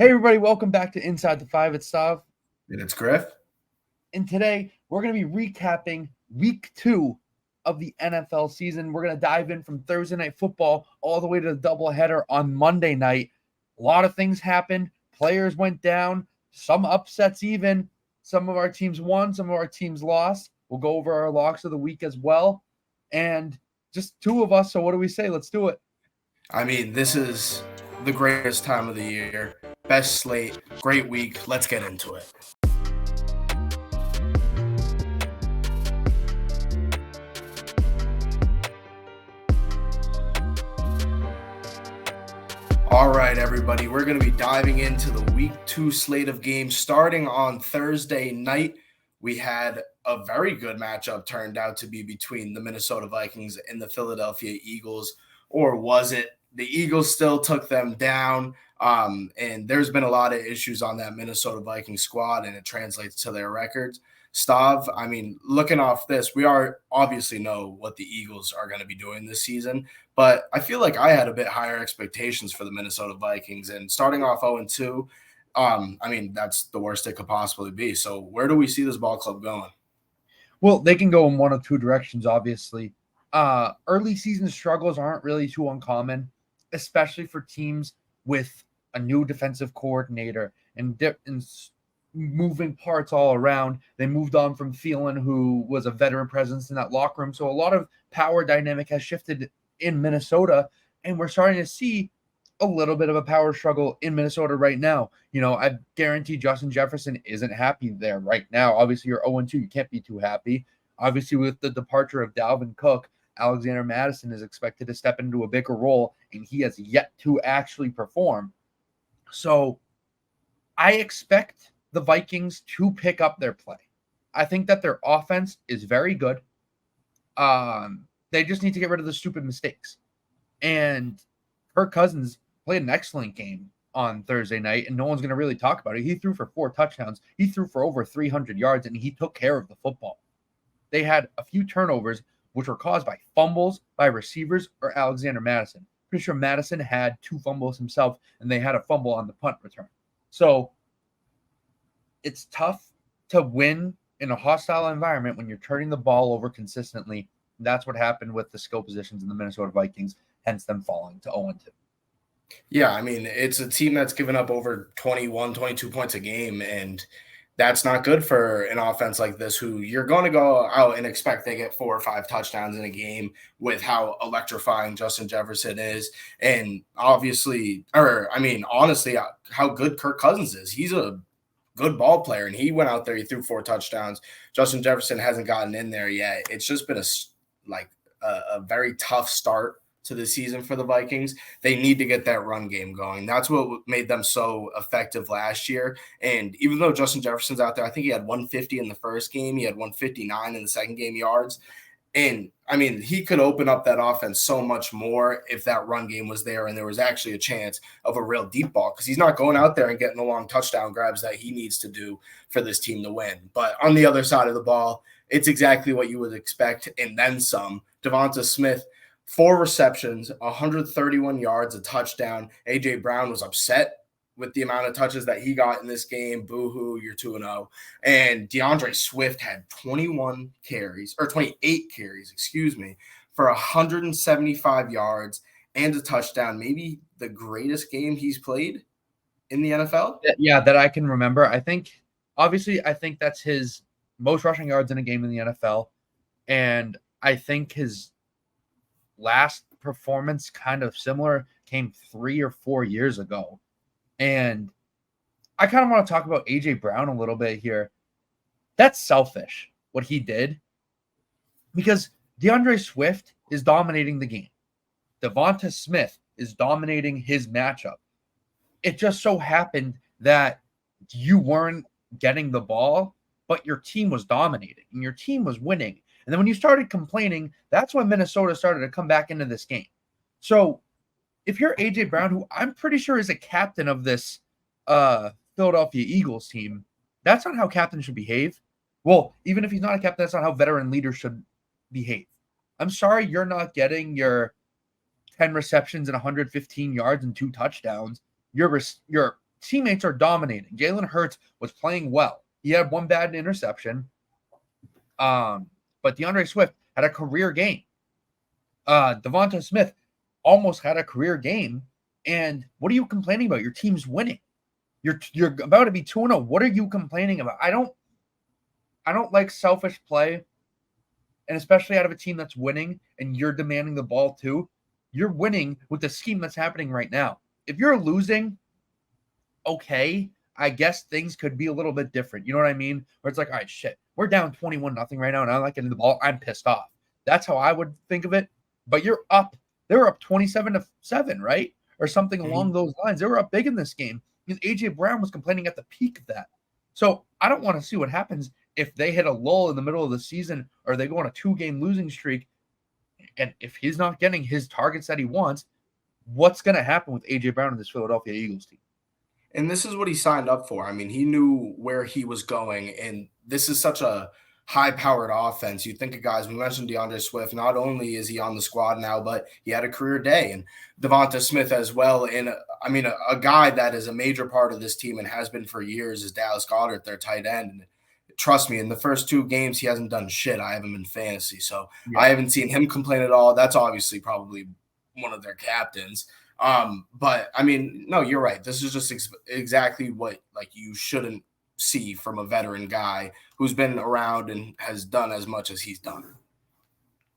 Hey everybody, welcome back to Inside the Five. It's Stav. And it's Griff. And today we're going to be recapping week 2 of the NFL season. We're going to dive in from Thursday night football all the way to the doubleheader on Monday night. A lot of things happened. Players went down, some upsets even. Some of our teams won, some of our teams lost. We'll go over our locks of the week as well. And just two of us, so what do we say? Let's do it. I mean, this is the greatest time of the year. Best slate, great week. Let's get into it. All right, everybody, we're going to be diving into the week 2 slate of games starting on Thursday night. We had a very good matchup turned out to be between the Minnesota Vikings and the Philadelphia Eagles, or was it? The Eagles still took them down, and there's been a lot of issues on that Minnesota Vikings squad, and it translates to their records. Stav, I mean, looking off this, we are obviously know what the Eagles are going to be doing this season, but I feel like I had a bit higher expectations for the Minnesota Vikings, and starting off 0-2, I mean, that's the worst it could possibly be. So where do we see this ball club going? Well, they can go in one of two directions, obviously. Early season struggles aren't really too uncommon, especially for teams with a new defensive coordinator and moving parts all around. They moved on from Thielen, who was a veteran presence in that locker room. So a lot of power dynamic has shifted in Minnesota, and we're starting to see a little bit of a power struggle in Minnesota right now. You know, I guarantee Justin Jefferson isn't happy there right now. Obviously, you're 0-2. You can't be too happy. Obviously, with the departure of Dalvin Cook, Alexander Mattison is expected to step into a bigger role, and he has yet to actually perform. So I expect the Vikings to pick up their play. I think that their offense is very good. They just need to get rid of the stupid mistakes. And Kirk Cousins played an excellent game on Thursday night, and no one's going to really talk about it. He threw for 4 touchdowns. He threw for over 300 yards, and he took care of the football. They had a few turnovers, which were caused by fumbles by receivers or Alexander Mattison. Pretty sure Mattison had 2 fumbles himself, and they had a fumble on the punt return. So it's tough to win in a hostile environment when you're turning the ball over consistently. That's what happened with the skill positions in the Minnesota Vikings, hence them falling to 0-2. Yeah, I mean, it's a team that's given up over 21, 22 points a game, and that's not good for an offense like this, who you're going to go out and expect they get 4 or 5 touchdowns in a game with how electrifying Justin Jefferson is. And obviously, honestly, how good Kirk Cousins is. He's a good ball player, and he went out there, he threw 4 touchdowns. Justin Jefferson hasn't gotten in there yet. It's just been a very tough start to the season for the Vikings. They need to get that run game going. That's what made them so effective last year. And even though Justin Jefferson's out there, I think he had 150 in the first game. He had 159 in the second game yards. And, I mean, he could open up that offense so much more if that run game was there and there was actually a chance of a real deep ball, because he's not going out there and getting the long touchdown grabs that he needs to do for this team to win. But on the other side of the ball, it's exactly what you would expect and then some. Devonta Smith, 4 receptions, 131 yards, a touchdown. A.J. Brown was upset with the amount of touches that he got in this game. Boo-hoo, you're 2-0. And DeAndre Swift had 28 carries, for 175 yards and a touchdown. Maybe the greatest game he's played in the NFL? Yeah, that I can remember. I think that's his most rushing yards in a game in the NFL. And I think his last performance, kind of similar, came 3 or 4 years ago. And I kind of want to talk about A.J. Brown a little bit here. That's selfish, what he did, because DeAndre Swift is dominating the game. Devonta Smith is dominating his matchup. It just so happened that you weren't getting the ball, but your team was dominating and your team was winning. And then when you started complaining, that's when Minnesota started to come back into this game. So if you're A.J. Brown, who I'm pretty sure is a captain of this Philadelphia Eagles team, that's not how captains should behave. Well, even if he's not a captain, that's not how veteran leaders should behave. I'm sorry you're not getting your 10 receptions and 115 yards and 2 touchdowns. Your teammates are dominating. Jalen Hurts was playing well. He had one bad interception. But DeAndre Swift had a career game. Devonta Smith almost had a career game. And what are you complaining about? Your team's winning. You're about to be 2-0. What are you complaining about? I don't like selfish play, and especially out of a team that's winning and you're demanding the ball too. You're winning with the scheme that's happening right now. If you're losing, okay, I guess things could be a little bit different. You know what I mean? Where it's like, all right, shit, we're down 21-0 right now, and I'm not getting the ball. I'm pissed off. That's how I would think of it. But you're up. They were up 27-7, right? Or something along those lines. They were up big in this game. Because AJ Brown was complaining at the peak of that. So I don't want to see what happens if they hit a lull in the middle of the season or they go on a 2-game losing streak. And if he's not getting his targets that he wants, what's going to happen with AJ Brown and this Philadelphia Eagles team? And this is what he signed up for. I mean, he knew where he was going, and this is such a high-powered offense. You think of guys, we mentioned DeAndre Swift. Not only is he on the squad now, but he had a career day, and Devonta Smith as well. And a guy that is a major part of this team and has been for years is Dallas Goedert, their tight end. And trust me, in the first 2 games, he hasn't done shit. I have him in fantasy, so I haven't seen him complain at all. That's obviously probably one of their captains. But I mean, no, you're right. This is just exactly what you shouldn't see from a veteran guy who's been around and has done as much as he's done.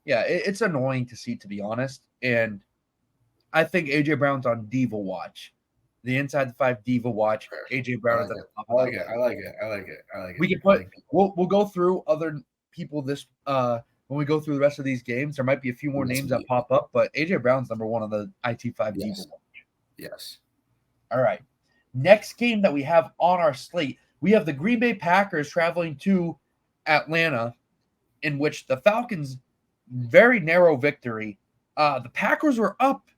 Yeah, it's annoying to see, to be honest. And I think AJ Brown's on Diva Watch, the Inside the 5 Diva Watch. AJ Brown. I like it. We can put. We'll go through other people this when we go through the rest of these games. There might be a few more names that pop up, but AJ Brown's number 1 on the IT5 Diva Watch. Yes. All right. Next game that we have on our slate, we have the Green Bay Packers traveling to Atlanta, in which the Falcons, very narrow victory. The Packers were up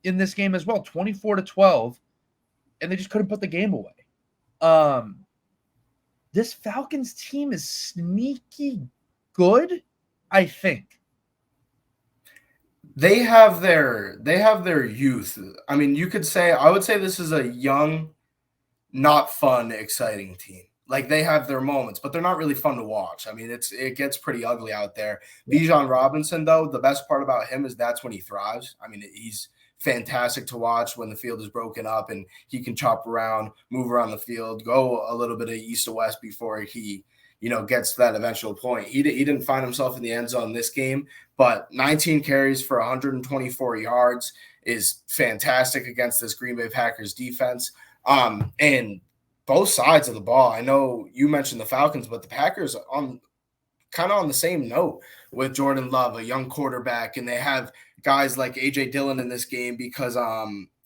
in this game as well, 24-12, and they just couldn't put the game away. This Falcons team is sneaky good, I think. They have their youth. I mean, I would say this is a young, not fun, exciting team. Like, they have their moments, but they're not really fun to watch. I mean, it gets pretty ugly out there. Bijan Robinson, though, the best part about him is that's when he thrives. I mean, he's fantastic to watch when the field is broken up and he can chop around, move around the field, go a little bit of east to west before he gets to that eventual point. He didn't find himself in the end zone this game, but 19 carries for 124 yards is fantastic against this Green Bay Packers defense. And both sides of the ball, I know you mentioned the Falcons, but the Packers on the same note with Jordan Love, a young quarterback, and they have guys like A.J. Dillon in this game because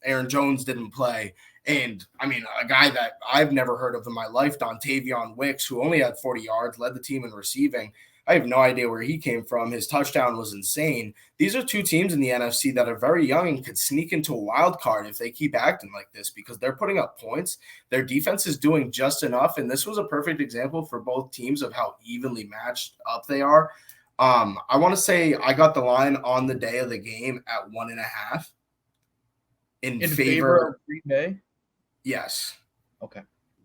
Aaron Jones didn't play. And, I mean, a guy that I've never heard of in my life, Dontavion Wicks, who only had 40 yards, led the team in receiving. I have no idea where he came from. His touchdown was insane. These are 2 teams in the NFC that are very young and could sneak into a wild card if they keep acting like this because they're putting up points. Their defense is doing just enough, and this was a perfect example for both teams of how evenly matched up they are. I want to say I got the line on the day of the game at 1.5 in favor of Green Bay. Yes. Okay.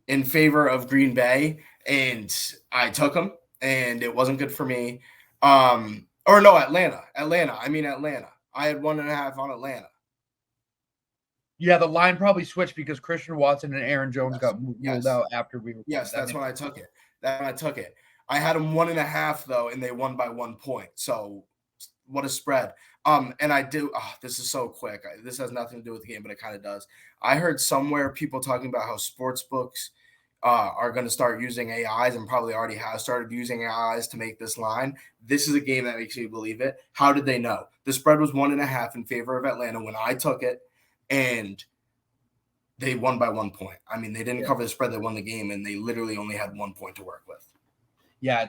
In favor of Green Bay, and I took them, and it wasn't good for me. Atlanta. Atlanta. I had 1.5 on Atlanta. Yeah, the line probably switched because Christian Watson and Aaron Jones got ruled out after we were. Yes, that's when I took it. I had them 1.5 though, and they won by 1 point. So what a spread. And I do. This is so quick. This has nothing to do with the game, but it kind of does. I heard somewhere people talking about how sports books are going to start using AIs and probably already have started using AIs to make this line. This is a game that makes me believe it. How did they know? The spread was 1.5 in favor of Atlanta when I took it, and they won by 1 point. I mean, they didn't cover the spread. They won the game, and they literally only had 1 point to work with. Yeah,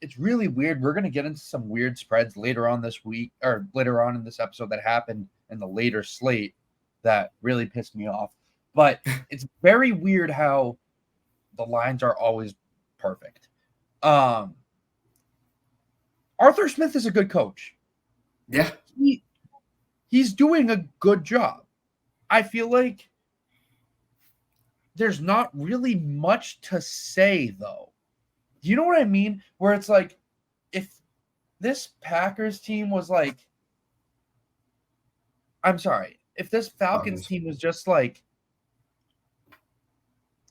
it's really weird. We're going to get into some weird spreads later on this week or later on in this episode that happened in the later slate that really pissed me off. But it's very weird how the lines are always perfect. Arthur Smith is a good coach. Yeah. He's doing a good job. I feel like there's not really much to say, though. Do you know what I mean? Where it's like, if this Packers team was like, I'm sorry, if this Falcons team was just like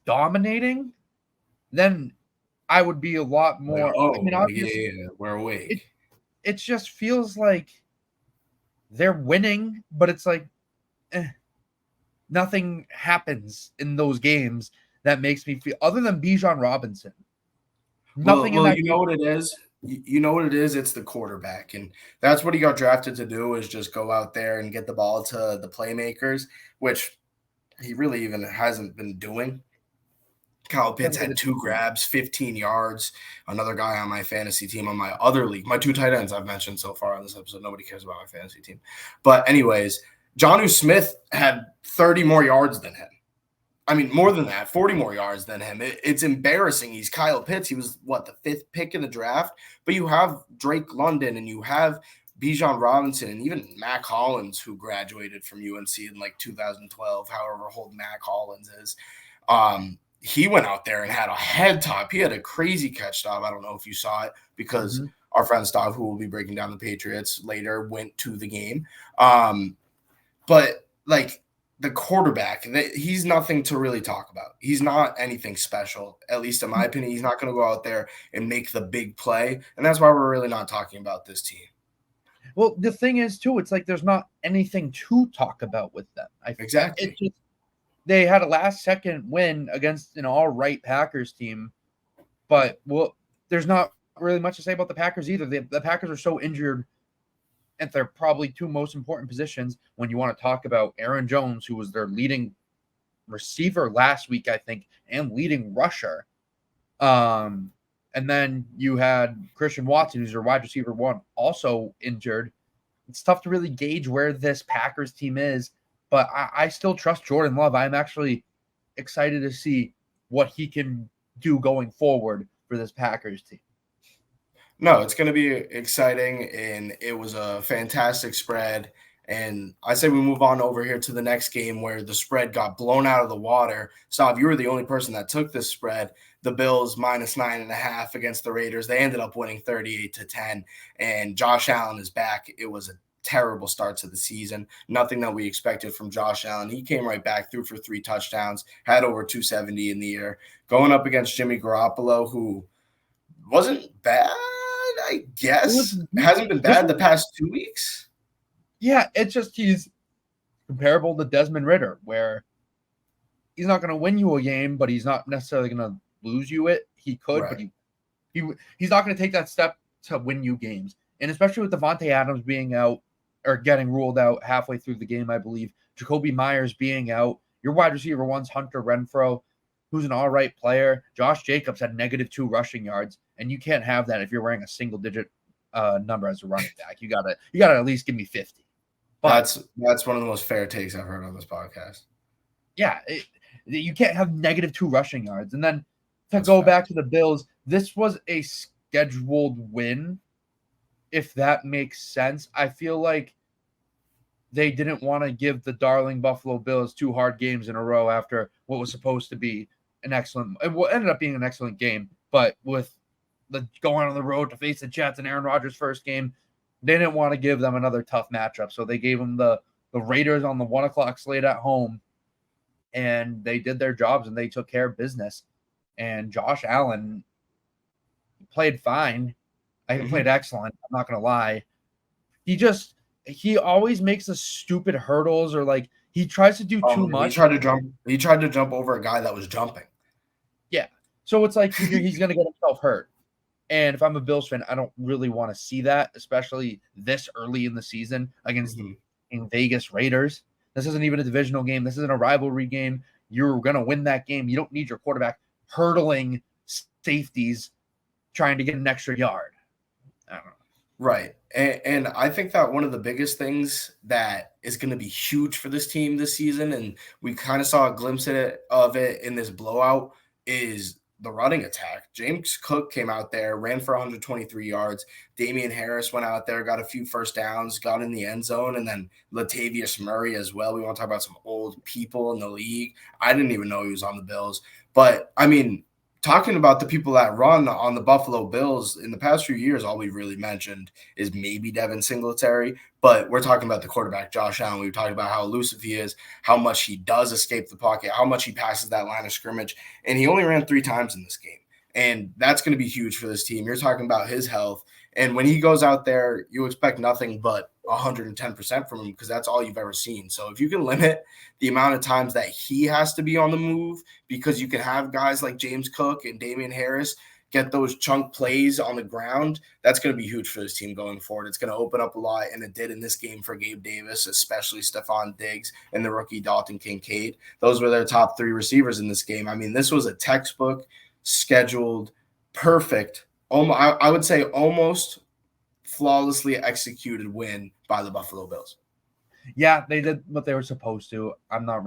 dominating, then I would be a lot more. Like, I mean, obviously, we're awake. It just feels like they're winning, but it's like nothing happens in those games that makes me feel, other than Bijan Robinson. Nothing in that. You know what it is? You know what it is? It's the quarterback. And that's what he got drafted to do, is just go out there and get the ball to the playmakers, which he really even hasn't been doing. Kyle Pitts had 2 grabs, 15 yards. Another guy on my fantasy team, on my other league, my 2 tight ends I've mentioned so far on this episode. Nobody cares about my fantasy team. But anyways, Jonnu Smith had 30 more yards than him. I mean, more than that, 40 more yards than him. It's embarrassing. He's Kyle Pitts. He was, the 5th pick in the draft? But you have Drake London, and you have Bijan Robinson, and even Mac Hollins, who graduated from UNC in like 2012, however old Mac Hollins is. He went out there and had a head top. He had a crazy catch stop. I don't know if you saw it, because our friend Stav, who will be breaking down the Patriots later, went to the game. But like, the quarterback, he's nothing to really talk about. He's not anything special, at least in my opinion. He's not going to go out there and make the big play. And that's why we're really not talking about this team. Well, the thing is, too, it's like there's not anything to talk about with them. Exactly. It's just, they had a last-second win against an all-right Packers team. But, there's not really much to say about the Packers either. The Packers are so injured at their probably 2 most important positions when you want to talk about Aaron Jones, who was their leading receiver last week, I think, and leading rusher. And then you had Christian Watson, who's their wide receiver 1, also injured. It's tough to really gauge where this Packers team is, but I still trust Jordan Love. I'm actually excited to see what he can do going forward for this Packers team. No, it's going to be exciting, and it was a fantastic spread. And I say we move on over here to the next game, where the spread got blown out of the water. Stav, you were the only person that took this spread. The Bills -9.5 against the Raiders. They ended up winning 38-10, and Josh Allen is back. It was a terrible start to the season. Nothing that we expected from Josh Allen. He came right back, threw for 3 touchdowns, had over 270 in the air, going up against Jimmy Garoppolo, who wasn't bad, I guess. Hasn't been bad the past 2 weeks. Yeah, it's just he's comparable to Desmond Ridder, where he's not going to win you a game, but he's not necessarily going to lose you it. He could, right, but he's not going to take that step to win you games. And especially with Devontae Adams being out, or getting ruled out halfway through the game, I believe, Jacoby Myers being out, your wide receiver 1's Hunter Renfrow, who's an all-right player. Josh Jacobs had -2 rushing yards, and you can't have that if you're wearing a single-digit number as a running back. You gotta at least give me 50. But that's one of the most fair takes I've heard on this podcast. Yeah, you can't have -2 rushing yards. And then to go back to the Bills, this was a scheduled win, if that makes sense. I feel like they didn't want to give the darling Buffalo Bills 2 hard games in a row after what was supposed to be what ended up being an excellent game. But with the going on the road to face the Jets and Aaron Rodgers' first game, they didn't want to give them another tough matchup. So they gave them the Raiders on the 1 o'clock slate at home, and they did their jobs and they took care of business. And Josh Allen played fine. I played excellent. I'm not going to lie. He always makes the stupid hurdles, or like he tries to do too much. He tried to jump over a guy that was jumping. Yeah. So it's like he's going to get himself hurt. And if I'm a Bills fan, I don't really want to see that, especially this early in the season against in Vegas Raiders. This isn't even a divisional game. This isn't a rivalry game. You're going to win that game. You don't need your quarterback hurdling safeties trying to get an extra yard. I don't know. Right. And I think that one of the biggest things that is going to be huge for this team this season, and we kind of saw a glimpse of it in this blowout, is the running attack. James Cook came out there, ran for 123 yards. Damian Harris went out there, got a few first downs, got in the end zone, and then Latavius Murray as well. We want to talk about some old people in the league. I didn't even know he was on the Bills. But, I mean, talking about the people that run on the Buffalo Bills in the past few years, all we've really mentioned is maybe Devin Singletary, but we're talking about the quarterback, Josh Allen. We've talked about how elusive he is, how much he does escape the pocket, how much he passes that line of scrimmage, and he only ran 3 times in this game. And that's going to be huge for this team. You're talking about his health. And when he goes out there, you expect nothing but 110% from him because that's all you've ever seen. So if you can limit the amount of times that he has to be on the move, because you can have guys like James Cook and Damian Harris get those chunk plays on the ground, that's going to be huge for this team going forward. It's going to open up a lot, and it did in this game for Gabe Davis, especially Stephon Diggs and the rookie Dalton Kincaid. Those were their top 3 receivers in this game. I mean, this was a textbook, scheduled, perfect, I would say almost flawlessly executed win by the Buffalo Bills. Yeah, they did what they were supposed to. My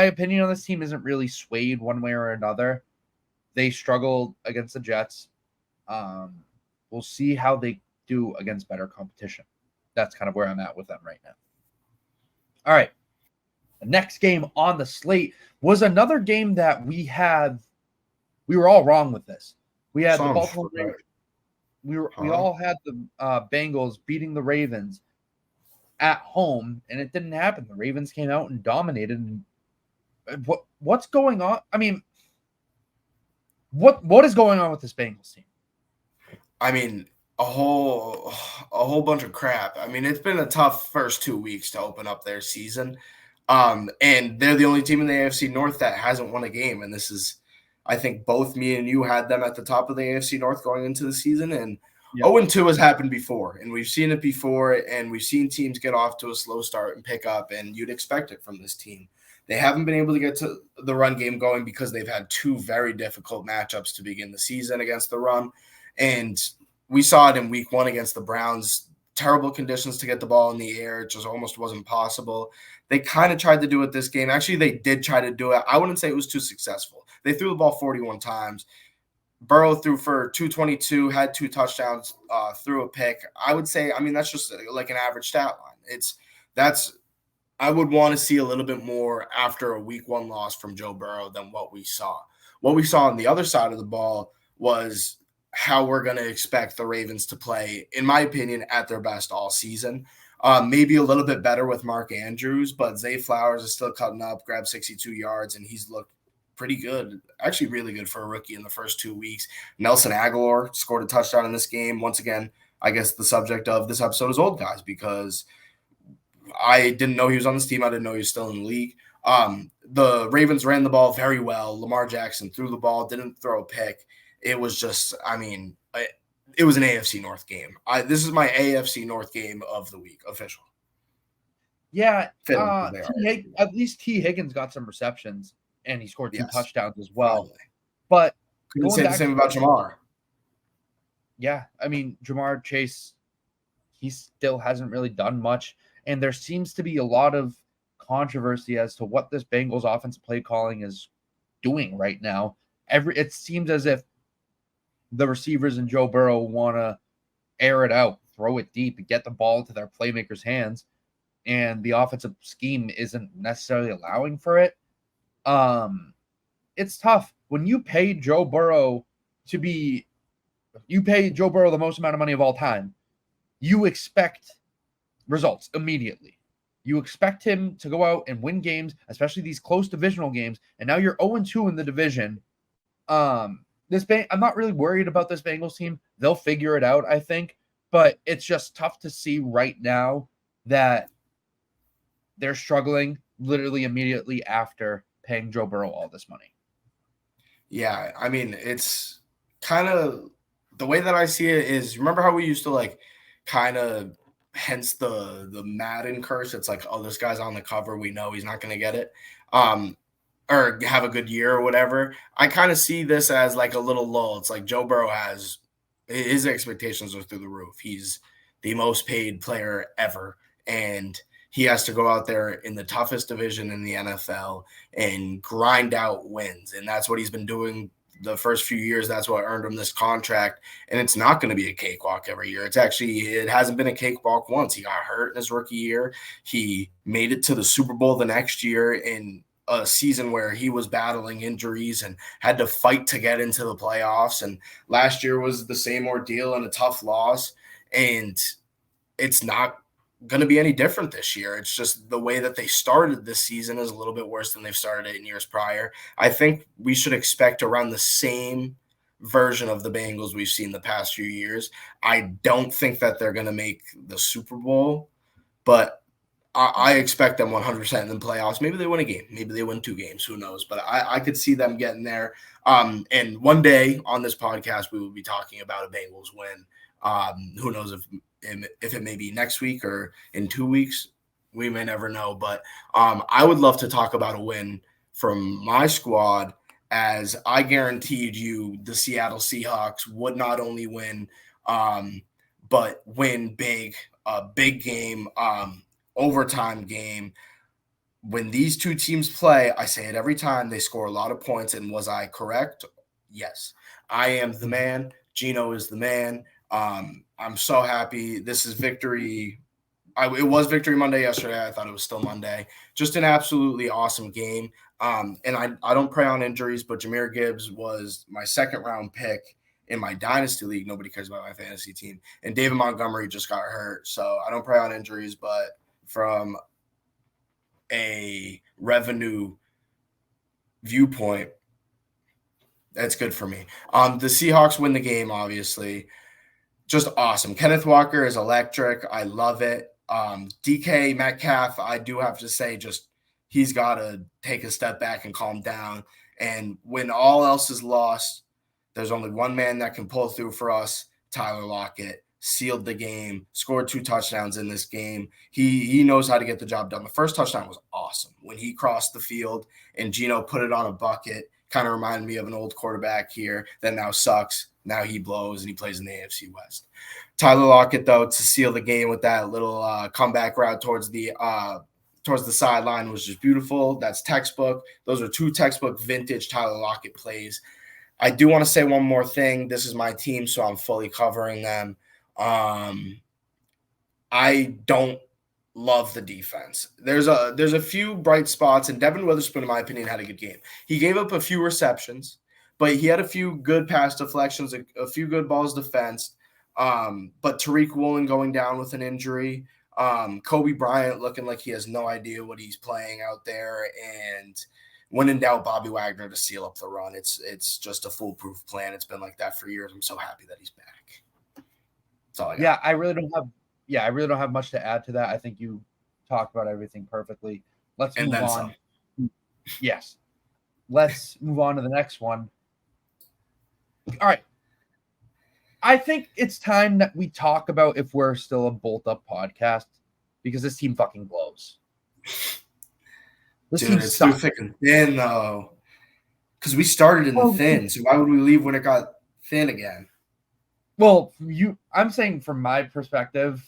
opinion on this team isn't really swayed one way or another. They struggled against the Jets. We'll see how they do against better competition. That's kind of where I'm at with them right now. All right. The next game on the slate was another game that we were all wrong with this. We had the Baltimore Ravens. We all had the Bengals beating the Ravens at home, and it didn't happen. The Ravens came out and dominated. And what's going on? I mean, what is going on with this Bengals team? I mean, a whole bunch of crap. I mean, it's been a tough first 2 weeks to open up their season. And they're the only team in the AFC North that hasn't won a game. And this is, I think both me and you had them at the top of the AFC North going into the season. And 0-2 has happened before. And we've seen it before. And we've seen teams get off to a slow start and pick up. And you'd expect it from this team. They haven't been able to get to the run game going because they've had 2 very difficult matchups to begin the season against the run. And we saw it in week 1 against the Browns. Terrible conditions to get the ball in the air. It just almost wasn't possible. They kind of tried to do it this game. Actually, they did try to do it. I wouldn't say it was too successful. They threw the ball 41 times. Burrow threw for 222, had 2 touchdowns, threw a pick. I would say, I mean, that's just like an average stat line. I would want to see a little bit more after a week 1 loss from Joe Burrow than what we saw. What we saw on the other side of the ball was how we're going to expect the Ravens to play, in my opinion, at their best all season. Maybe a little bit better with Mark Andrews, but Zay Flowers is still cutting up, grabbed 62 yards, and he's looked pretty good, actually really good for a rookie in the first 2 weeks. Nelson Aguilar scored a touchdown in this game. Once again, I guess the subject of this episode is old guys because I didn't know he was on this team. I didn't know he was still in the league. The Ravens ran the ball very well. Lamar Jackson threw the ball, didn't throw a pick. It was just, I mean, it was an AFC North game. This is my AFC North game of the week, official. Yeah, at least T. Higgins got some receptions, and he scored 2 touchdowns as well. Finally. But couldn't say the same about Jamar. Yeah, I mean, Jamar Chase, he still hasn't really done much, and there seems to be a lot of controversy as to what this Bengals offensive play calling is doing right now. It seems as if the receivers and Joe Burrow want to air it out, throw it deep, and get the ball to their playmakers' hands, and the offensive scheme isn't necessarily allowing for it. It's tough when you pay Joe Burrow the most amount of money of all time. You expect results immediately. You expect him to go out and win games, especially these close divisional games. And now you're 0-2 in the division. I'm not really worried about this Bengals team. They'll figure it out, I think. But it's just tough to see right now that they're struggling literally immediately after paying Joe Burrow all this money. Yeah, I mean, it's kind of the way that I see it is, remember how we used to like kind of hence the Madden curse? It's like, oh, this guy's on the cover. We know he's not going to get it. Or have a good year or whatever. I kind of see this as like a little lull. It's like Joe Burrow has his expectations are through the roof. He's the most paid player ever. And he has to go out there in the toughest division in the NFL and grind out wins. And that's what he's been doing the first few years. That's what earned him this contract. And it's not going to be a cakewalk every year. It hasn't been a cakewalk once. He got hurt in his rookie year. He made it to the Super Bowl the next year in a season where he was battling injuries and had to fight to get into the playoffs. And last year was the same ordeal and a tough loss. And it's not going to be any different this year. It's just the way that they started this season is a little bit worse than they've started it in years prior. I think we should expect around the same version of the Bengals we've seen the past few years. I don't think that they're going to make the Super Bowl, but I expect them 100% in the playoffs. Maybe they win a game. Maybe they win 2 games. Who knows? But I could see them getting there. And one day on this podcast, we will be talking about a Bengals win. Who knows if it may be next week or in 2 weeks. We may never know. But I would love to talk about a win from my squad, as I guaranteed you the Seattle Seahawks would not only win, but win big, a big game, overtime game. When these two teams play, I say it every time, they score a lot of points. And was I correct? Yes. I am the man. Gino is the man. I'm so happy. This is victory. It was Victory Monday yesterday. I thought it was still Monday. Just an absolutely awesome game. And I don't prey on injuries, but Jahmyr Gibbs was my second-round pick in my dynasty league. Nobody cares about my fantasy team. And David Montgomery just got hurt. So I don't prey on injuries, but from a revenue viewpoint, that's good for me. The Seahawks win the game, obviously. Just awesome. Kenneth Walker is electric. I love it. DK Metcalf, I do have to say, just he's got to take a step back and calm down. And when all else is lost, there's only one man that can pull through for us, Tyler Lockett. Sealed the game, scored 2 touchdowns in this game. He knows how to get the job done. The first touchdown was awesome. When he crossed the field and Gino put it on a bucket, kind of reminded me of an old quarterback here that now sucks. Now he blows and he plays in the AFC West. Tyler Lockett, though, to seal the game with that little comeback route towards the sideline was just beautiful. That's textbook. Those are 2 textbook vintage Tyler Lockett plays. I do want to say one more thing. This is my team, so I'm fully covering them. I don't love the defense. There's a few bright spots, and Devin Witherspoon, in my opinion, had a good game. He gave up a few receptions, but he had a few good pass deflections, a few good balls defensed. But Tariq Woolen going down with an injury, Kobe Bryant looking like he has no idea what he's playing out there, and when in doubt, Bobby Wagner to seal up the run. It's just a foolproof plan. It's been like that for years. I'm so happy that he's back. That's all I got. Yeah, I really don't have much to add to that. I think you talked about everything perfectly. Let's move on. Yes. Let's move on to the next one. All right. I think it's time that we talk about if we're still a bolt up podcast, because this team fucking blows. This team it's too thick and thin, though. Because we started in the thin, so why would we leave when it got thin again? Well, I'm saying from my perspective,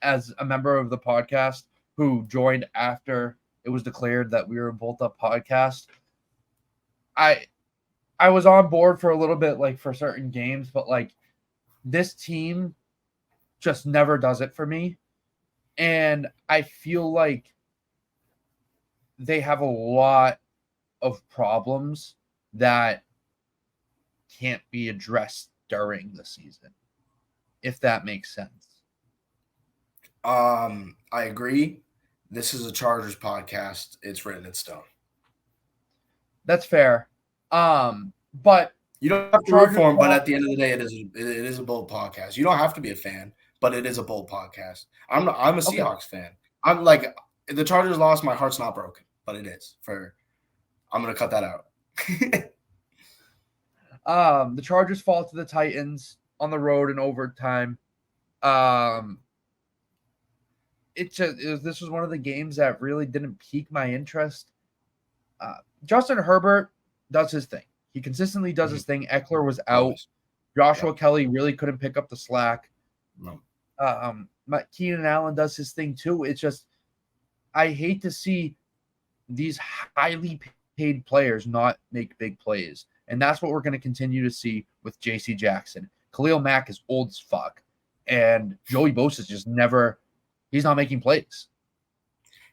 as a member of the podcast who joined after it was declared that we were a bolt up podcast, I was on board for a little bit, like for certain games, but like this team just never does it for me. And I feel like they have a lot of problems that can't be addressed during the season, if that makes sense. I agree. This is a Chargers podcast. It's written in stone. That's fair. But you don't have to root for him, but at the end of the day, it is a bold podcast. You don't have to be a fan, but it is a bold podcast. I'm a Seahawks fan. I'm like, if the Chargers lost, my heart's not broken, but it is. I'm gonna cut that out. The Chargers fall to the Titans on the road in overtime. This was one of the games that really didn't pique my interest. Justin Herbert does his thing. He consistently does his thing. Eckler was out. Joshua Kelly really couldn't pick up the slack. No. Keenan Allen does his thing too. It's just I hate to see these highly paid players not make big plays. And that's what we're going to continue to see with JC Jackson. Khalil Mack is old as fuck. And Joey Bosa is just never, he's not making plays.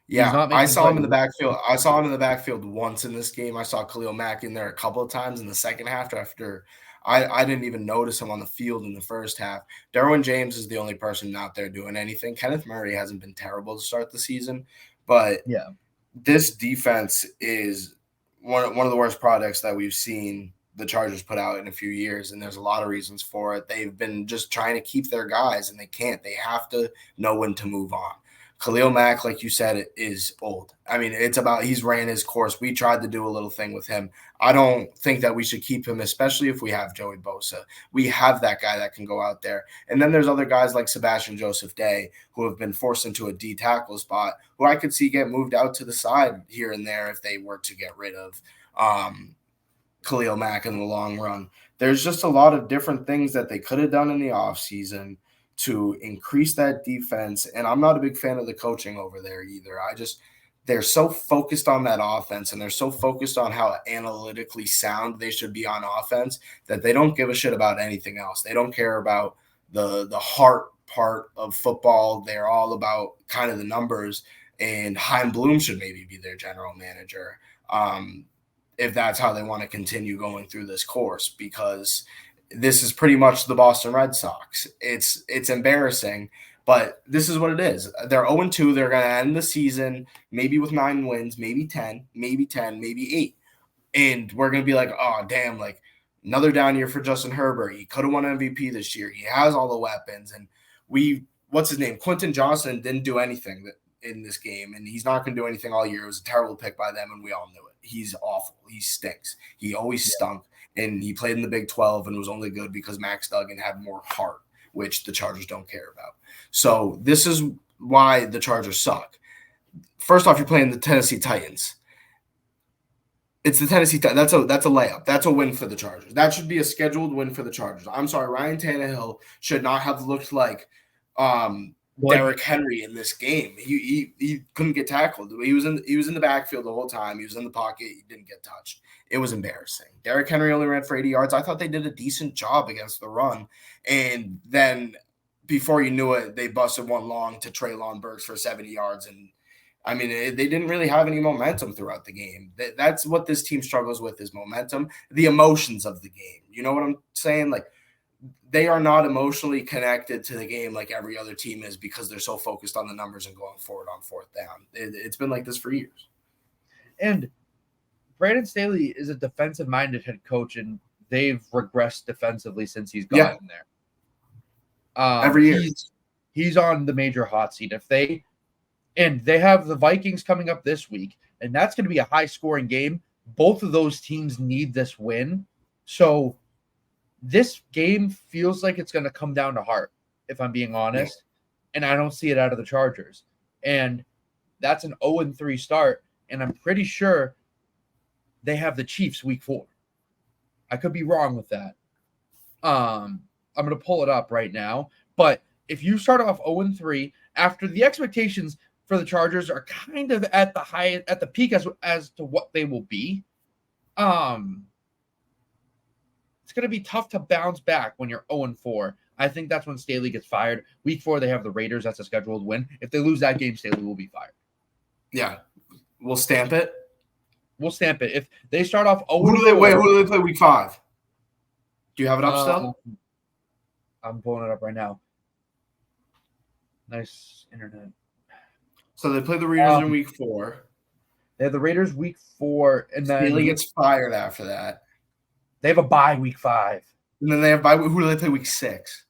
He's Yeah, not I making saw him plays. in the backfield. I saw him in the backfield once in this game. I saw Khalil Mack in there a couple of times in the second half after I didn't even notice him on the field in the first half. Derwin James is the only person out there doing anything. Kenneth Murray hasn't been terrible to start the season, but Yeah. this defense is one of the worst products that we've seen the Chargers put out in a few years, and there's a lot of reasons for it. They've been just trying to keep their guys, and they can't. They have to know when to move on. Khalil Mack, like you said, is old. I mean, it's about he's ran his course. We tried to do a little thing with him. I don't think that we should keep him, especially if we have Joey Bosa. We have that guy that can go out there. And then there's other guys like Sebastian Joseph Day who have been forced into a D tackle spot who I could see get moved out to the side here and there if they were to get rid of Khalil Mack in the long run. There's just a lot of different things that they could have done in the offseason to increase that defense. And I'm not a big fan of the coaching over there either. They're so focused on that offense and they're so focused on how analytically sound they should be on offense that they don't give a shit about anything else. They don't care about the heart part of football. They're all about kind of the numbers. And Heim Bloom should maybe be their general manager if that's how they want to continue going through this course, because this is pretty much the Boston Red Sox. It's embarrassing, but this is what it is. They're 0-2. They're going to end the season maybe with 9 wins, maybe 10, maybe 8. And we're going to be like, oh, damn, like another down year for Justin Herbert. He could have won MVP this year. He has all the weapons. And what's his name? Quentin Johnson didn't do anything in this game, and he's not going to do anything all year. It was a terrible pick by them, and we all knew it. He's awful. He stinks. He always stunk. And he played in the Big 12 and was only good because Max Duggan had more heart, which the Chargers don't care about. So this is why the Chargers suck. First off, you're playing the Tennessee Titans. It's the Tennessee Titans. That's a layup. That's a win for the Chargers. That should be a scheduled win for the Chargers. I'm sorry, Ryan Tannehill should not have looked like Derrick Henry in this game. He couldn't get tackled. He was in the backfield the whole time. He was in the pocket. He didn't get touched. It was embarrassing. Derrick Henry only ran for 80 yards. I thought they did a decent job against the run. And then before you knew it, they busted one long to Treylon Burks for 70 yards. And I mean, they didn't really have any momentum throughout the game. That's what this team struggles with is momentum, the emotions of the game. You know what I'm saying? Like, they are not emotionally connected to the game like every other team is because they're so focused on the numbers and going forward on fourth down. It's been like this for years. And Brandon Staley is a defensive-minded head coach, and they've regressed defensively since he's gotten there. Every year. He's on the major hot seat. They have the Vikings coming up this week, and that's going to be a high-scoring game. Both of those teams need this win. So this game feels like it's going to come down to heart, if I'm being honest. Yeah. And I don't see it out of the Chargers. And that's an 0-3 start, and I'm pretty sure they have the Chiefs week 4. I could be wrong with that. I'm going to pull it up right now. But if you start off 0-3, after the expectations for the Chargers are kind of at the peak as to what they will be, it's going to be tough to bounce back when you're 0-4. I think that's when Staley gets fired. Week 4, they have the Raiders. That's a scheduled win. If they lose that game, Staley will be fired. Yeah. We'll stamp it. We'll stamp it. If they start off 0-4. Who do they play week 5? Do you have it up still? I'm pulling it up right now. Nice internet. So they play the Raiders in week 4. They have the Raiders week 4, and then Staley gets fired after that. They have a bye week 5. And then they have bye. Who do they play week 6?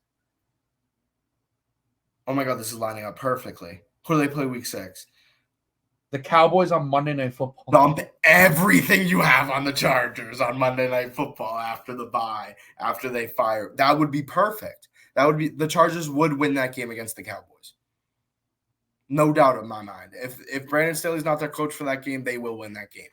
Oh my God, this is lining up perfectly. Who do they play week 6? The Cowboys on Monday Night Football. Dump everything you have on the Chargers on Monday Night Football after the bye, after they fire. That would be perfect. The Chargers would win that game against the Cowboys. No doubt in my mind. If Brandon Staley's not their coach for that game, they will win that game.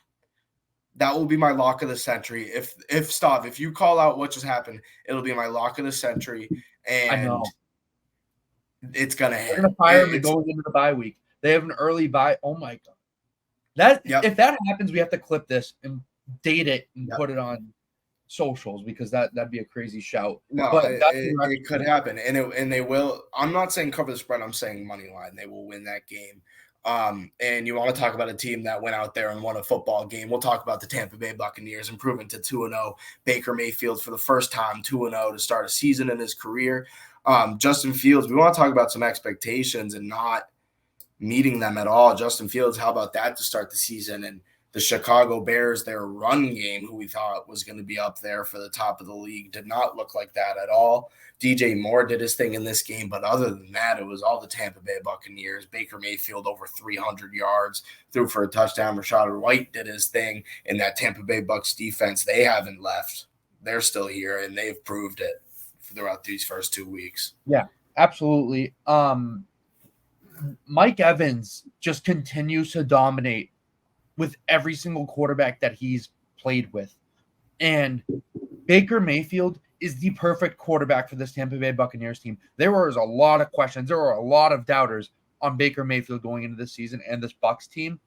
That will be my lock of the century. If you call out what just happened, it'll be my lock of the century. And I know. It's gonna hit. They're gonna fire him going into the bye week. They have an early bye. Oh my God. If that happens, we have to clip this and date it and put it on socials because that'd be a crazy shout. No, But it could happen, and they will. I'm not saying cover the spread. I'm saying money line. They will win that game. And you want to talk about a team that went out there and won a football game. We'll talk about the Tampa Bay Buccaneers improving to 2-0. Baker Mayfield for the first time 2-0 to start a season in his career. Justin Fields, we want to talk about some expectations and not meeting them at all. Justin Fields, how about that to start the season? And the Chicago Bears, their run game, who we thought was going to be up there for the top of the league, did not look like that at all. DJ Moore did his thing in this game, but other than that, it was all the Tampa Bay Buccaneers. Baker Mayfield over 300 yards, threw for a touchdown. Rashad White did his thing in that Tampa Bay Bucs defense. They haven't left. They're still here, and they've proved it throughout these first 2 weeks. Yeah, absolutely. Mike Evans just continues to dominate with every single quarterback that he's played with. And Baker Mayfield is the perfect quarterback for this Tampa Bay Buccaneers team. There was a lot of questions. There were a lot of doubters on Baker Mayfield going into this season and this Bucs team,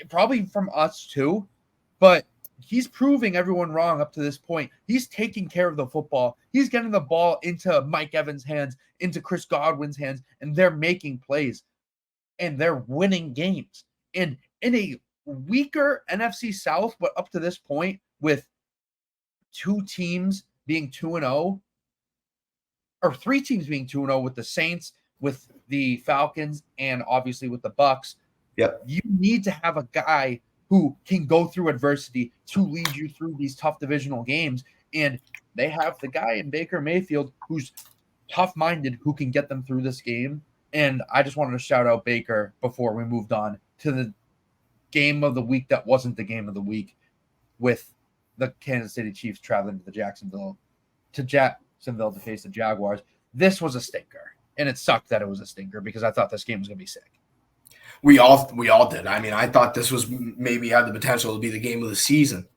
probably from us too. But he's proving everyone wrong up to this point. He's taking care of the football. He's getting the ball into Mike Evans' hands, into Chris Godwin's hands, and they're making plays. And they're winning games. And in a weaker NFC South, but up to this point, with two teams being 2-0, or three teams being 2-0 with the Saints, with the Falcons, and obviously with the Bucs. Yep. You need to have a guy who can go through adversity to lead you through these tough divisional games. And they have the guy in Baker Mayfield who's tough-minded, who can get them through this game. And I just wanted to shout out Baker before we moved on to the game of the week that wasn't the game of the week, with the Kansas City Chiefs traveling to Jacksonville to face the Jaguars. This was a stinker, and it sucked that it was a stinker because I thought this game was going to be sick. We all did. I mean, I thought this was maybe had the potential to be the game of the season,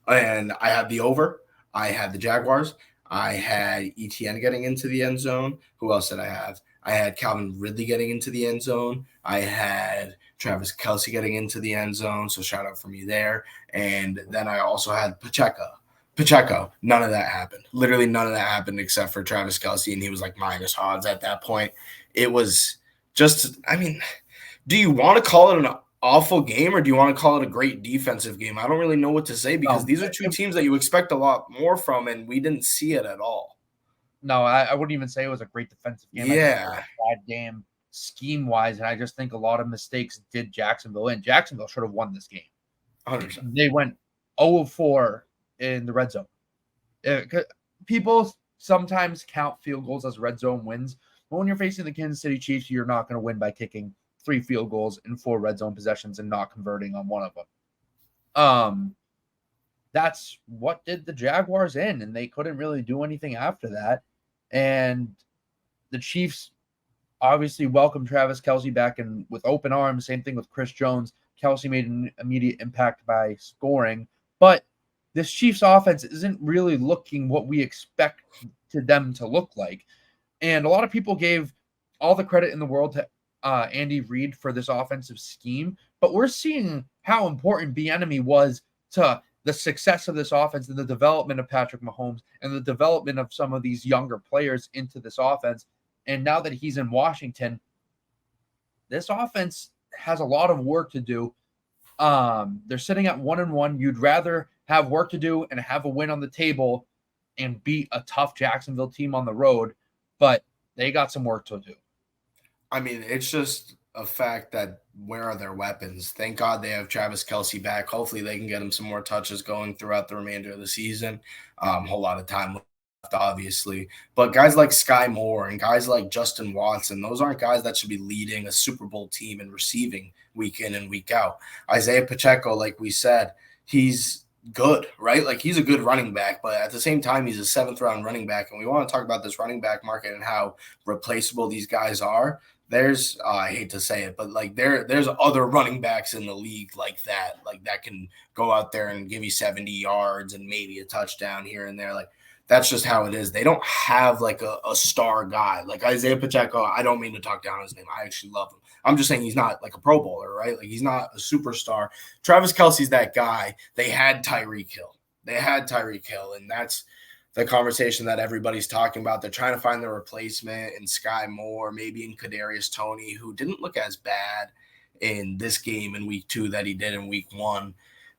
and I had the over. I had the Jaguars. I had ETN getting into the end zone. Who else did I have? I had Calvin Ridley getting into the end zone. I had Travis Kelce getting into the end zone, so shout out for me there. And then I also had Pacheco. None of that happened. Literally none of that happened except for Travis Kelce, and he was like minus odds at that point. It was just, I mean, do you want to call it an awful game or do you want to call it a great defensive game? I don't really know what to say because these are two teams that you expect a lot more from, and we didn't see it at all. No, I wouldn't even say it was a great defensive game. Yeah. I think it was a bad game scheme-wise, and I just think a lot of mistakes did Jacksonville in. Jacksonville should have won this game. 100%. They went 0-4 in the red zone. People sometimes count field goals as red zone wins, but when you're facing the Kansas City Chiefs, you're not going to win by kicking 3 field goals in 4 red zone possessions and not converting on one of them. That's what did the Jaguars in, and they couldn't really do anything after that. And the Chiefs obviously welcomed Travis Kelce back and with open arms. Same thing with Chris Jones. Kelce made an immediate impact by scoring, but this Chiefs offense isn't really looking what we expect them to look like. And a lot of people gave all the credit in the world to Andy Reid for this offensive scheme, but we're seeing how important Bijan was to the success of this offense and the development of Patrick Mahomes and the development of some of these younger players into this offense. And now that he's in Washington, this offense has a lot of work to do. They're sitting at 1-1. You'd rather have work to do and have a win on the table and beat a tough Jacksonville team on the road, but they got some work to do. I mean, it's just a fact that where are their weapons? Thank God they have Travis Kelce back. Hopefully they can get him some more touches going throughout the remainder of the season. Whole lot of time left, obviously. But guys like Sky Moore and guys like Justin Watson, those aren't guys that should be leading a Super Bowl team and receiving week in and week out. Isaiah Pacheco, like we said, he's good, right? Like he's a good running back, but at the same time, he's a 7th-round running back. And we want to talk about this running back market and how replaceable these guys are. There's, I hate to say it, but like there's other running backs in the league like that can go out there and give you 70 yards and maybe a touchdown here and there. Like that's just how it is. They don't have like a star guy. Like Isaiah Pacheco, I don't mean to talk down his name. I actually love him. I'm just saying he's not like a Pro Bowler, right? Like he's not a superstar. Travis Kelce's that guy. They had Tyreek Hill. And that's the conversation that everybody's talking about. They're trying to find the replacement in Sky Moore, maybe in Kadarius Toney, who didn't look as bad in this game in week 2 that he did in week 1.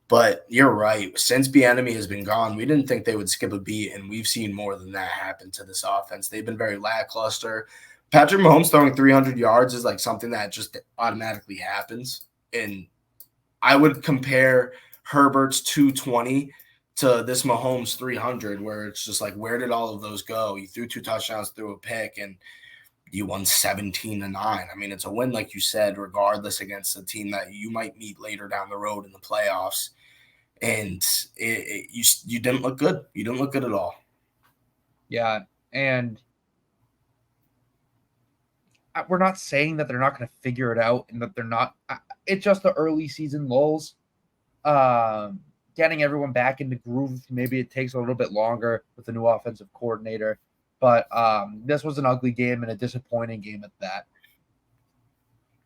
But you're right. Since Bijan has been gone, we didn't think they would skip a beat, and we've seen more than that happen to this offense. They've been very lackluster. Patrick Mahomes throwing 300 yards is like something that just automatically happens. And I would compare Herbert's 220 to this Mahomes 300, where it's just like, where did all of those go? You threw 2 touchdowns, threw a pick, and you won 17-9. I mean, it's a win, like you said, regardless, against a team that you might meet later down the road in the playoffs. And you didn't look good. You didn't look good at all. Yeah, and we're not saying that they're not going to figure it out and that they're not. It's just the early season lulls. Getting everyone back into groove, maybe it takes a little bit longer with the new offensive coordinator. But this was an ugly game and a disappointing game at that.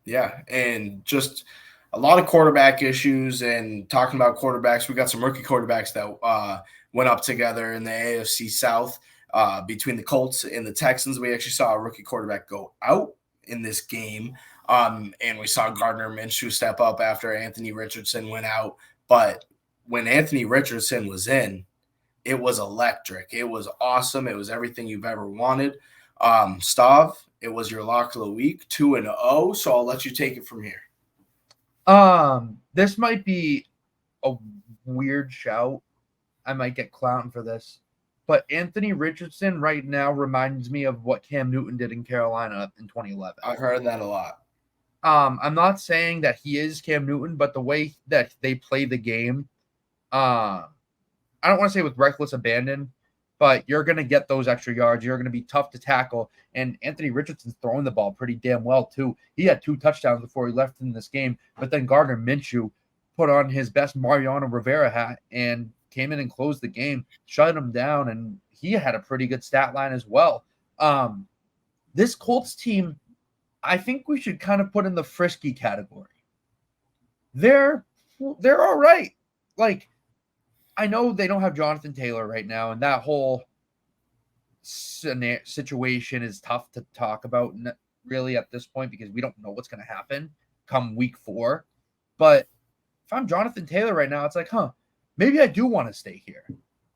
Yeah, and just a lot of quarterback issues. And talking about quarterbacks, we got some rookie quarterbacks that went up together in the AFC South between the Colts and the Texans. We actually saw a rookie quarterback go out in this game, and we saw Gardner Minshew step up after Anthony Richardson went out. But when Anthony Richardson was in, it was electric. It was awesome. It was everything you've ever wanted. Stav, it was your lock of the week, 2-0. So I'll let you take it from here. This might be a weird shout. I might get clowned for this, but Anthony Richardson right now reminds me of what Cam Newton did in Carolina in 2011. I've heard that a lot. I'm not saying that he is Cam Newton, but the way that they play the game, I don't want to say with reckless abandon, but you're going to get those extra yards. You're going to be tough to tackle. And Anthony Richardson's throwing the ball pretty damn well, too. He had 2 touchdowns before he left in this game, but then Gardner Minshew put on his best Mariano Rivera hat and came in and closed the game, shut him down, and he had a pretty good stat line as well. This Colts team, I think we should kind of put in the frisky category. They're all right. Like, I know they don't have Jonathan Taylor right now, and that whole situation is tough to talk about really at this point because we don't know what's going to happen come week 4. But if I'm Jonathan Taylor right now, it's like, maybe I do want to stay here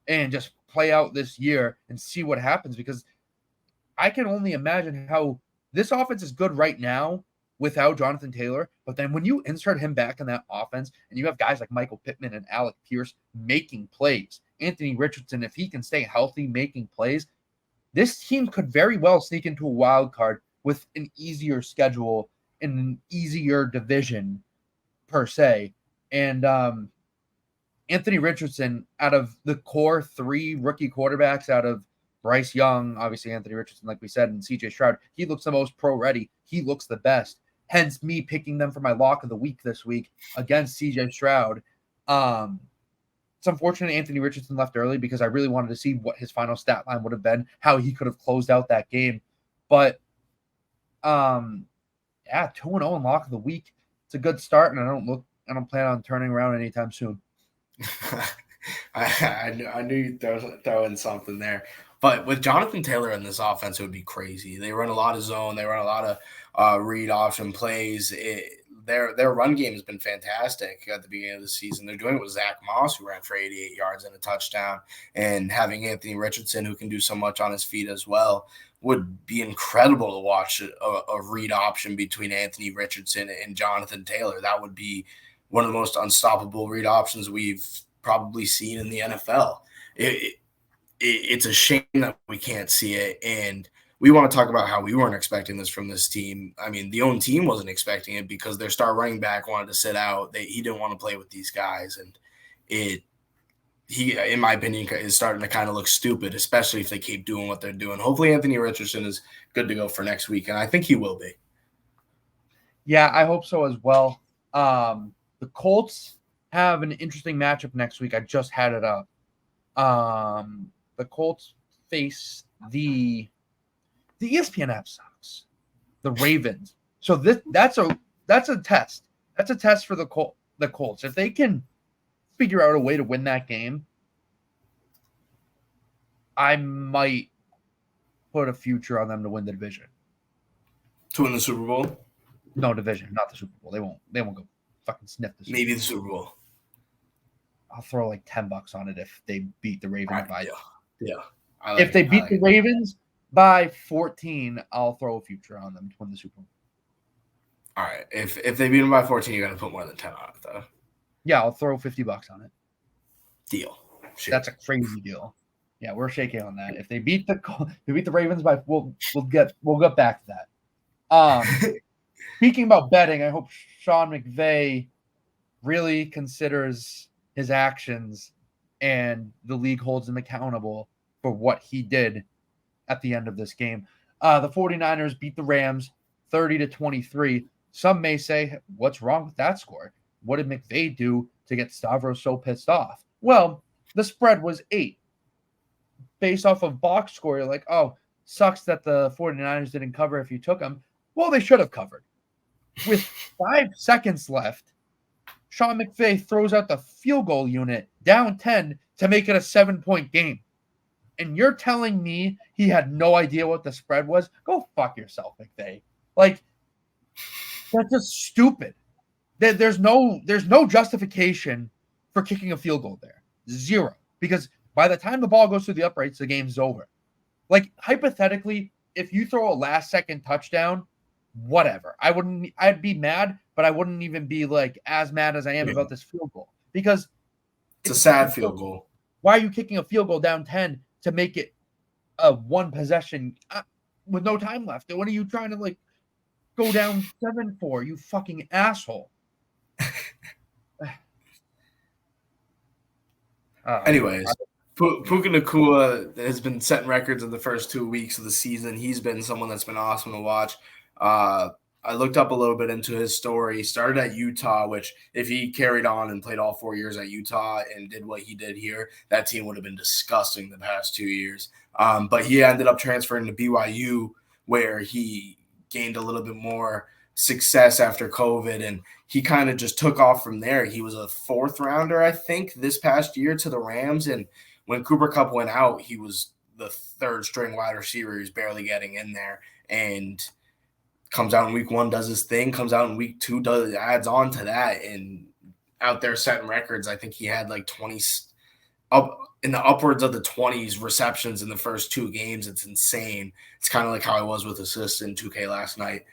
and just play out this year and see what happens, because I can only imagine how this offense is good right now without Jonathan Taylor, but then when you insert him back in that offense and you have guys like Michael Pittman and Alec Pierce making plays, Anthony Richardson, if he can stay healthy making plays, this team could very well sneak into a wild card with an easier schedule in an easier division per se. And Anthony Richardson, out of the core 3 rookie quarterbacks, out of Bryce Young, obviously Anthony Richardson, like we said, and CJ Stroud, he looks the most pro ready. He looks the best. Hence me picking them for my lock of the week this week against CJ Stroud. It's unfortunate Anthony Richardson left early because I really wanted to see what his final stat line would have been, how he could have closed out that game. But 2-0 in lock of the week. It's a good start, and I don't plan on turning around anytime soon. I knew you'd throw in something there. But with Jonathan Taylor in this offense, it would be crazy. They run a lot of zone. They run a lot of read option plays. Their run game has been fantastic at the beginning of the season. They're doing it with Zach Moss, who ran for 88 yards and a touchdown, and having Anthony Richardson, who can do so much on his feet as well, would be incredible to watch a read option between Anthony Richardson and Jonathan Taylor. That would be one of the most unstoppable read options we've probably seen in the NFL. It's a shame that we can't see it, and we want to talk about how we weren't expecting this from this team. I mean, the own team wasn't expecting it because their star running back wanted to sit out. He didn't want to play with these guys, and he, in my opinion, is starting to kind of look stupid, especially if they keep doing what they're doing. Hopefully Anthony Richardson is good to go for next week, and I think he will be. Yeah, I hope so as well. The Colts have an interesting matchup next week. I just had it up. The Colts face the ESPN app sucks. The Ravens. So that's a test. That's a test for the Colts. If they can figure out a way to win that game, I might put a future on them to win the division. To win the Super Bowl? No, division, not the Super Bowl. They won't go fucking sniff the Super Maybe Bowl. the Super Bowl. I'll throw like $10 on it if they beat the Ravens by. Yeah. If they beat the Ravens by 14, I'll throw a future on them to win the Super Bowl. All right. If they beat them by 14, you got to put more than 10 on it, though. Yeah, I'll throw $50 on it. Deal. Shit. That's a crazy deal. Yeah, we're shaking on that. If they beat the Ravens by, we'll get back to that. Speaking about betting, I hope Sean McVay really considers his actions and the league holds him accountable for what he did at the end of this game. The 49ers beat the Rams 30-23. Some may say, what's wrong with that score? What did McVay do to get Stavros so pissed off? Well, the spread was 8. Based off of box score, you're like, oh, sucks that the 49ers didn't cover if you took them. Well, they should have covered. With 5 seconds left, Sean McVay throws out the field goal unit down 10 to make it a 7-point game. And you're telling me he had no idea what the spread was? Go fuck yourself, McVay. Like, that's just stupid. There's no justification for kicking a field goal there. 0. Because by the time the ball goes through the uprights, the game's over. Like, hypothetically, if you throw a last-second touchdown, whatever. I'd be mad, but I wouldn't even be like as mad as I am about this field goal. Because it's a sad field goal. Why are you kicking a field goal down 10 to make it a one possession with no time left? What are you trying to like go down 7 for? You fucking asshole. Anyways, Puka Nacua has been setting records in the first 2 weeks of the season. He's been someone that's been awesome to watch. I looked up a little bit into his story. He started at Utah, which if he carried on and played all 4 years at Utah and did what he did here, that team would have been disgusting the past 2 years. But he ended up transferring to BYU, where he gained a little bit more success after COVID, and he kind of just took off from there. He was a 4th rounder, I think, this past year to the Rams, and when Cooper Kupp went out, he was the 3rd string wide receiver. He was barely getting in there, and comes out in week 1, does his thing, comes out in week 2, adds on to that, and out there setting records. I think he had like 20 up in the upwards of the 20s receptions in the first 2 games. It's insane. It's kind of like how I was with assists in 2K last night.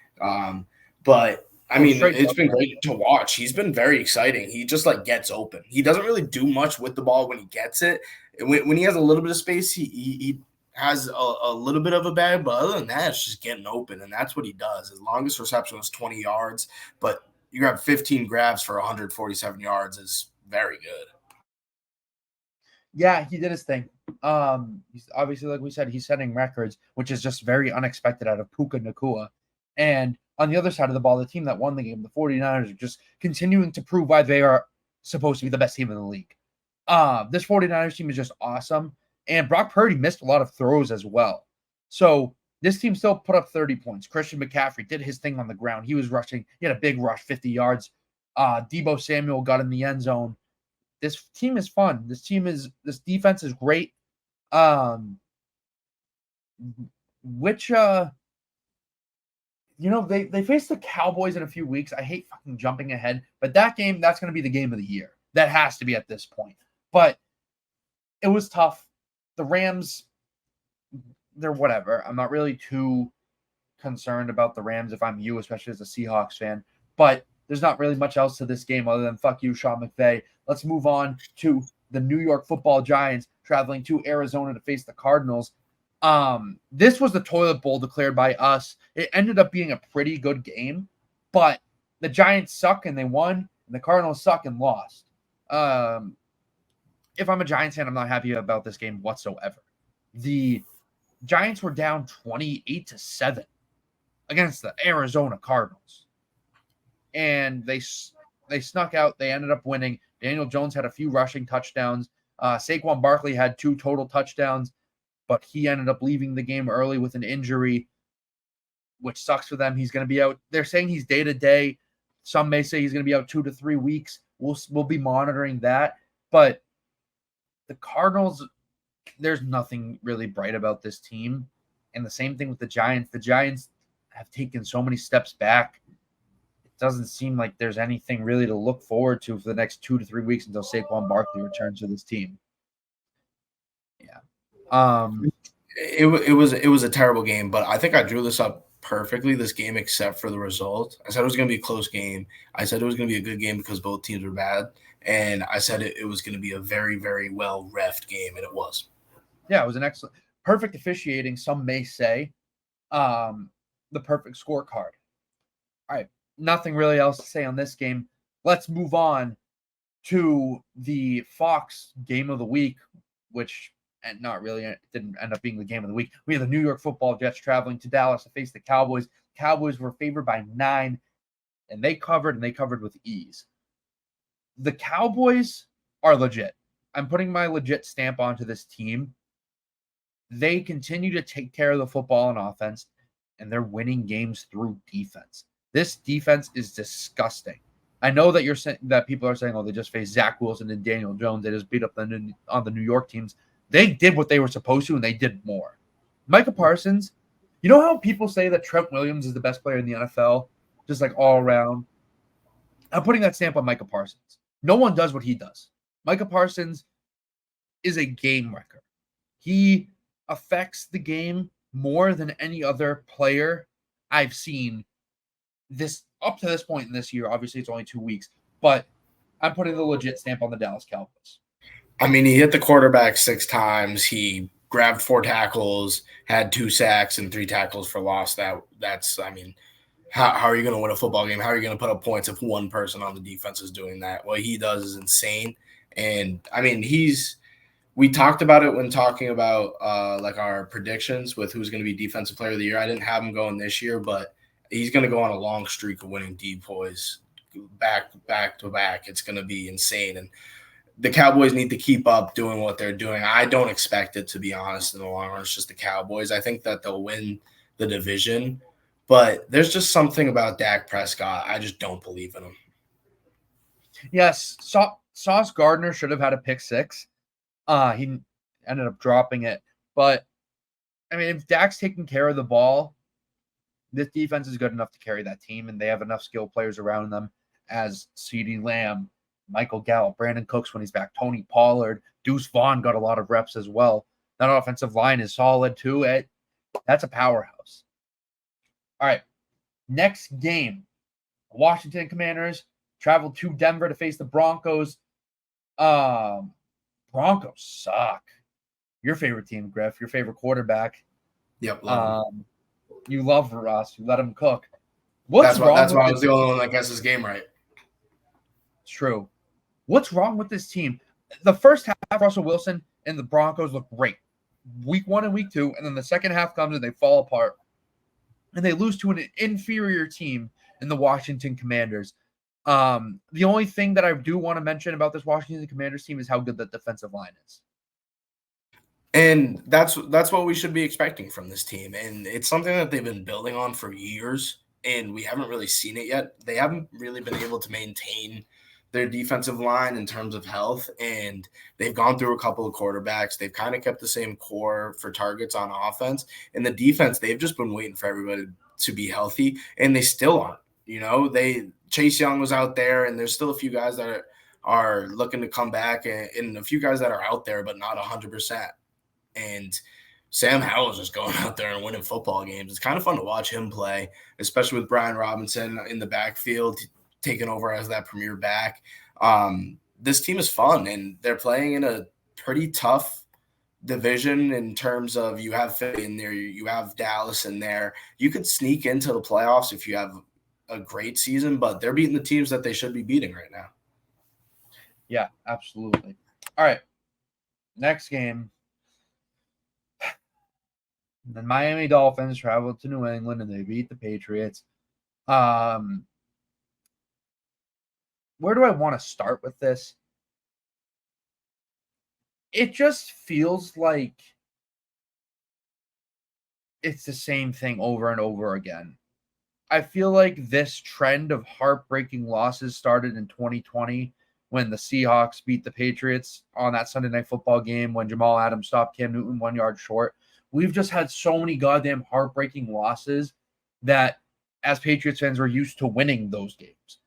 But I mean, it's been great to watch. He's been very exciting. He just like gets open. He doesn't really do much with the ball when he gets it. When he has a little bit of space, he has a little bit of a bag, but other than that, it's just getting open, and that's what he does. His longest reception was 20 yards, but you grab 15 grabs for 147 yards is very good. Yeah, he did his thing. He's obviously, like we said, he's setting records, which is just very unexpected out of Puka Nacua. And on the other side of the ball, the team that won the game, the 49ers, are just continuing to prove why they are supposed to be the best team in the league. This 49ers team is just awesome. And Brock Purdy missed a lot of throws as well. So this team still put up 30 points. Christian McCaffrey did his thing on the ground. He was rushing. He had a big rush, 50 yards. Deebo Samuel got in the end zone. This team is fun. This defense is great. They face the Cowboys in a few weeks. I hate fucking jumping ahead, but that game, that's going to be the game of the year. That has to be at this point. But it was tough. The Rams, they're whatever. I'm not really too concerned about the Rams if I'm you, especially as a Seahawks fan. But there's not really much else to this game other than fuck you, Sean McVay. Let's move on to the New York Football Giants traveling to Arizona to face the Cardinals. This was the toilet bowl declared by us. It ended up being a pretty good game, but the Giants suck and they won, and the Cardinals suck and lost. If I'm a Giants fan, I'm not happy about this game whatsoever. The Giants were down 28-7 against the Arizona Cardinals, and they snuck out. They ended up winning. Daniel Jones had a few rushing touchdowns. Saquon Barkley had 2 total touchdowns. but he ended up leaving the game early with an injury, which sucks for them. He's going to be out. They're saying he's day to day. Some may say he's going to be out 2 to 3 weeks. We'll be monitoring that. But the Cardinals, there's nothing really bright about this team. And the same thing with the Giants. The Giants have taken so many steps back. It doesn't seem like there's anything really to look forward to for the next 2 to 3 weeks until Saquon Barkley returns to this team. Yeah. It was a terrible game, but I think I drew this up perfectly, this game, except for the result. I said it was going to be a close game. I said it was going to be a good game because both teams were bad. And I said it was going to be a very, very well reffed game, and it was. Yeah, it was an excellent, perfect officiating, some may say. The perfect scorecard. All right, nothing really else to say on this game. Let's move on to the Fox game of the week, which and not really, it didn't end up being the game of the week. We have the New York Football Jets traveling to Dallas to face the Cowboys. Cowboys were favored by 9, and they covered with ease. The Cowboys are legit. I'm putting my legit stamp onto this team. They continue to take care of the football on offense, and they're winning games through defense. This defense is disgusting. I know that you're saying that people are saying, "Oh, they just faced Zach Wilson and Daniel Jones. They just beat up on the New York teams." They did what they were supposed to, and they did more. Micah Parsons, you know how people say that Trent Williams is the best player in the NFL, just like all around? I'm putting that stamp on Micah Parsons. No one does what he does. Micah Parsons is a game wrecker. He affects the game more than any other player I've seen this up to this point in this year. Obviously, it's only 2 weeks, but I'm putting the legit stamp on the Dallas Cowboys. I mean, he hit the quarterback 6 times. He grabbed 4 tackles, had 2 sacks, and 3 tackles for loss. That's, I mean, how are you going to win a football game? How are you going to put up points if one person on the defense is doing that? What he does is insane. And, I mean, we talked about it when talking about like our predictions with who's going to be defensive player of the year. I didn't have him going this year, but he's going to go on a long streak of winning depoys back to back. It's going to be insane. And the Cowboys need to keep up doing what they're doing. I don't expect it, to be honest, in the long run. It's just the Cowboys. I think that they'll win the division, but there's just something about Dak Prescott. I just don't believe in him. Yes, Sauce Gardner should have had a pick 6. He ended up dropping it. But, I mean, if Dak's taking care of the ball, this defense is good enough to carry that team, and they have enough skilled players around them as CeeDee Lamb, Michael Gallup, Brandon Cooks when he's back, Tony Pollard, Deuce Vaughn got a lot of reps as well. That offensive line is solid too. That's a powerhouse. All right, next game. Washington Commanders traveled to Denver to face the Broncos. Broncos suck. Your favorite team, Griff, your favorite quarterback. Yep. You love Russ. You let him cook. That's why I was the only one that gets this game right. It's true. What's wrong with this team? The first half, Russell Wilson and the Broncos look great. Week 1 and week 2, and then the second half comes and they fall apart. And they lose to an inferior team in the Washington Commanders. The only thing that I do want to mention about this Washington Commanders team is how good the defensive line is. And that's what we should be expecting from this team. And it's something that they've been building on for years, and we haven't really seen it yet. They haven't really been able to maintain their defensive line in terms of health, and they've gone through a couple of quarterbacks. They've kind of kept the same core for targets on offense. And the defense, they've just been waiting for everybody to be healthy, and they still aren't. You know, Chase Young was out there, and there's still a few guys that are looking to come back, and a few guys that are out there but not 100%. And Sam Howell's just going out there and winning football games. It's kind of fun to watch him play, especially with Brian Robinson in the backfield, taking over as that premier back. This team is fun, and they're playing in a pretty tough division in terms of you have Philly in there, you have Dallas in there. You could sneak into the playoffs if you have a great season, but they're beating the teams that they should be beating right now. Yeah, absolutely. All right, next game. The Miami Dolphins traveled to New England and they beat the Patriots. Where do I want to start with this? It just feels like it's the same thing over and over again. I feel like this trend of heartbreaking losses started in 2020 when the Seahawks beat the Patriots on that Sunday Night Football game when Jamal Adams stopped Cam Newton 1 yard short. We've just had so many goddamn heartbreaking losses that as Patriots fans, we're used to winning those games.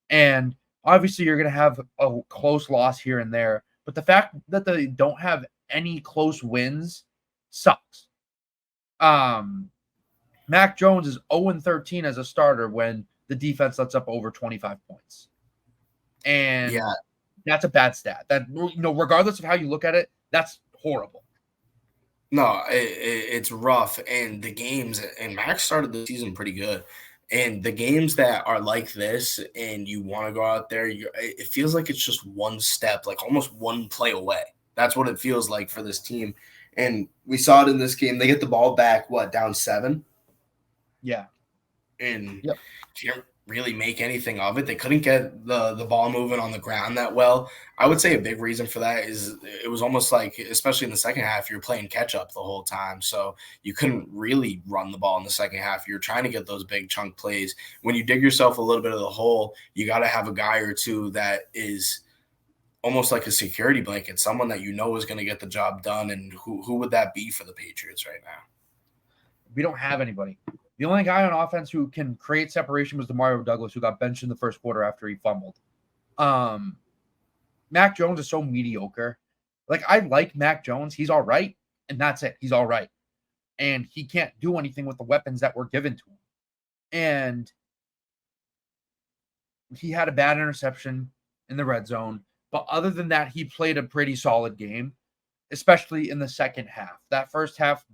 And obviously, you're going to have a close loss here and there. But the fact that they don't have any close wins sucks. Mac Jones is 0-13 as a starter when the defense lets up over 25 points. And that's a bad stat. That, regardless of how you look at it, that's horrible. No, it's rough. And the games, and Mac started the season pretty good. And the games that are like this, and you want to go out there, it feels like it's just one step, like almost one play away. That's what it feels like for this team. And we saw it in this game. They get the ball back, down 7? Yeah. And can't really make anything of it. They couldn't get the ball moving on the ground that well. I would say a big reason for that is it was almost like, especially in the second half, you're playing catch up the whole time. So you couldn't really run the ball in the second half. You're trying to get those big chunk plays. When you dig yourself a little bit of the hole, you got to have a guy or two that is almost like a security blanket, someone that you know is going to get the job done. And who would that be for the Patriots right now? We don't have anybody. The only guy on offense who can create separation was Demario Douglas, who got benched in the first quarter after he fumbled. Mac Jones is so mediocre. Like, I like Mac Jones. He's all right, and that's it. He's all right. And he can't do anything with the weapons that were given to him. And he had a bad interception in the red zone. But other than that, he played a pretty solid game, especially in the second half. That first half,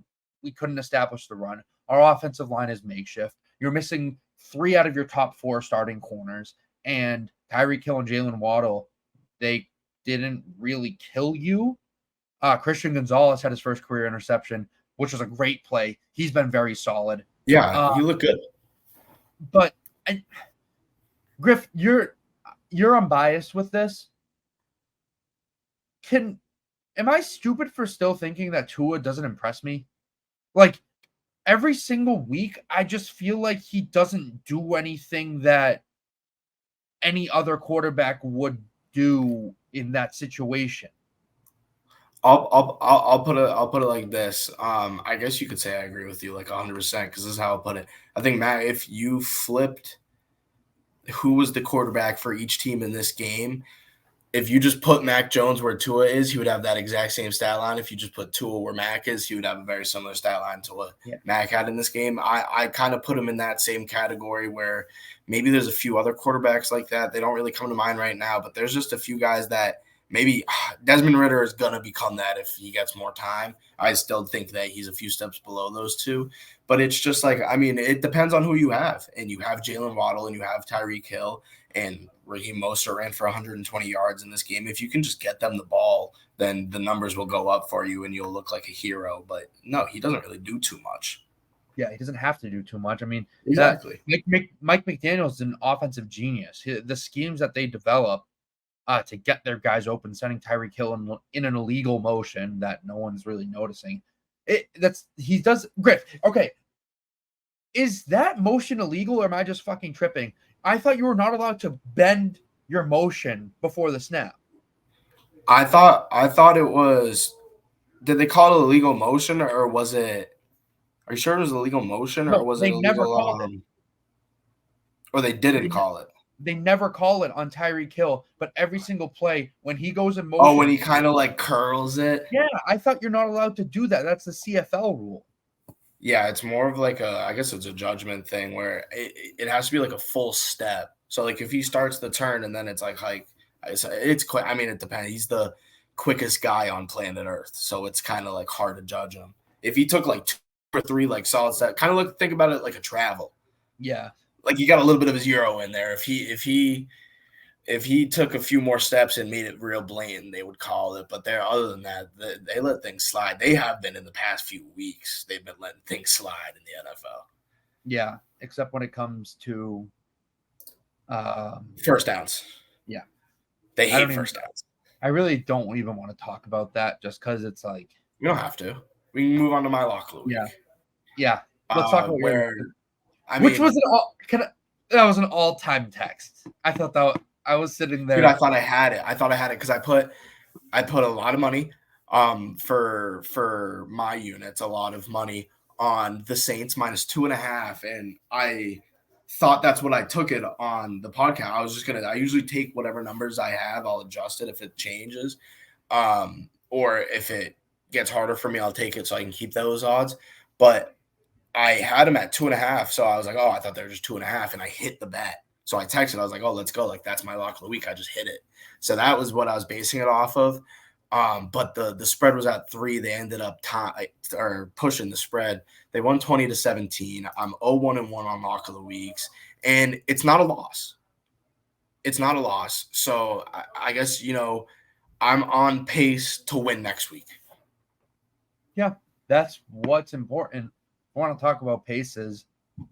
we couldn't establish the run. Our offensive line is makeshift. You're missing 3 out of your top 4 starting corners. And Tyreek Hill and Jalen Waddle, they didn't really kill you. Christian Gonzalez had his first career interception, which was a great play. He's been very solid. Yeah, you look good. But, Griff, you're unbiased with this. Am I stupid for still thinking that Tua doesn't impress me? Like, every single week, I just feel like he doesn't do anything that any other quarterback would do in that situation. I'll put it like this. I guess you could say I agree with you like 100% because this is how I'll put it. I think, Matt, if you flipped who was the quarterback for each team in this game, if you just put Mac Jones where Tua is, he would have that exact same stat line. If you just put Tua where Mac is, he would have a very similar stat line to what Mac had in this game. I kind of put him in that same category where maybe there's a few other quarterbacks like that. They don't really come to mind right now, but there's just a few guys that maybe Desmond Ridder is going to become that if he gets more time. I still think that he's a few steps below those two. But it's just like, I mean, it depends on who you have. And you have Jalen Waddle and you have Tyreek Hill and Raheem Mostert ran for 120 yards in this game. If you can just get them the ball, then the numbers will go up for you and you'll look like a hero. But no, he doesn't really do too much. Yeah, he doesn't have to do too much. I mean, exactly. Mike McDaniel's an offensive genius. The schemes that they develop to get their guys open, sending Tyreek Hill in an illegal motion that no one's really noticing. Griff. Okay, is that motion illegal or am I just fucking tripping? I thought you were not allowed to bend your motion before the snap. I thought it was. Did they call it illegal motion or was it? Are you sure it was illegal motion or was it illegal? Never called it. Or they didn't call it. They never call it on Tyreek Hill, but every single play when he goes in motion. Oh, when he kind of like curls it. Yeah, I thought you're not allowed to do that. That's the CFL rule. Yeah, it's more of like I guess it's a judgment thing where it has to be like a full step. So like if he starts the turn and then it's it's quick. I mean, it depends. He's the quickest guy on planet Earth, so it's kind of like hard to judge him. If he took like 2 or 3 like solid steps, kind of think about it like a travel. Yeah, like you got a little bit of his euro in there. If he took a few more steps and made it real blatant, they would call it. But other than that, they let things slide. They have been in the past few weeks. They've been letting things slide in the NFL. Yeah, except when it comes to first downs. Yeah, they hate first downs. I really don't even want to talk about that just because it's like you don't have to. We can move on to my lock of the week. Yeah. Yeah. Let's talk about your where line. I Which mean, was that was an all-time text. I thought that I was sitting there. dude, I thought I had it. Because I put a lot of money for my units, a lot of money on the Saints -2.5, and I thought that's what I took it on the podcast. I usually take whatever numbers I have, I'll adjust it if it changes. Or if it gets harder for me, I'll take it so I can keep those odds. But I had them at 2.5, so I was like, oh, I thought they were just 2.5, and I hit the bet. So I texted, I was like, oh, let's go. Like, that's my lock of the week. I just hit it. So that was what I was basing it off of. But the spread was at 3. They ended up pushing the spread. They won 20-17. I'm 0-1-1 on lock of the weeks, and it's not a loss. It's not a loss. So I guess, I'm on pace to win next week. Yeah, that's what's important. I want to talk about paces.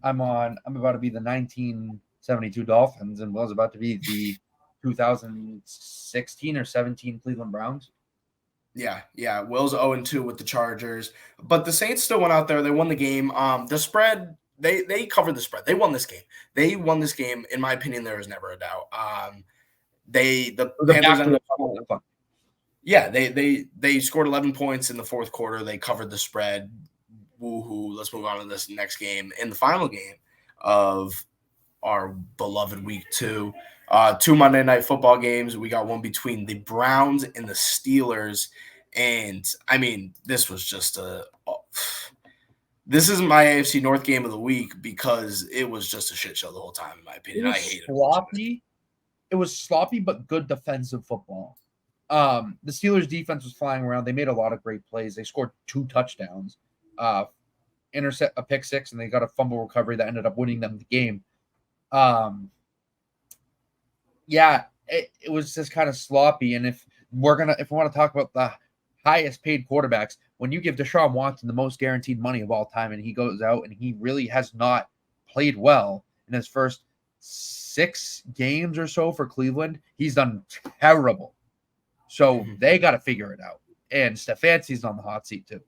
I'm about to be the 1972 Dolphins, and was about to be the 2016 or 17 Cleveland Browns. Yeah. Will's 0-2 with the Chargers, but the Saints still went out there. They won the game. The spread, they covered the spread. They won this game. In my opinion. There is never a doubt. The Panthers ended up. Yeah, they scored 11 points in the fourth quarter. They covered the spread. Woohoo! Let's move on to this next game. In the final game of our beloved week 2, 2 Monday Night Football games. We got one between the Browns and the Steelers, and I mean, this was just this is my AFC North game of the week because it was just a shit show the whole time, in my opinion. I hated sloppy. It was sloppy but good defensive football. The Steelers defense was flying around. They made a lot of great plays. They scored 2 touchdowns, intercept a pick 6, and they got a fumble recovery that ended up winning them the game. Yeah, it was just kind of sloppy. And if we want to talk about the highest paid quarterbacks, when you give Deshaun Watson the most guaranteed money of all time, and he goes out and he really has not played well in his first 6 games or so for Cleveland, he's done terrible. So they got to figure it out. And Stefanski's on the hot seat too.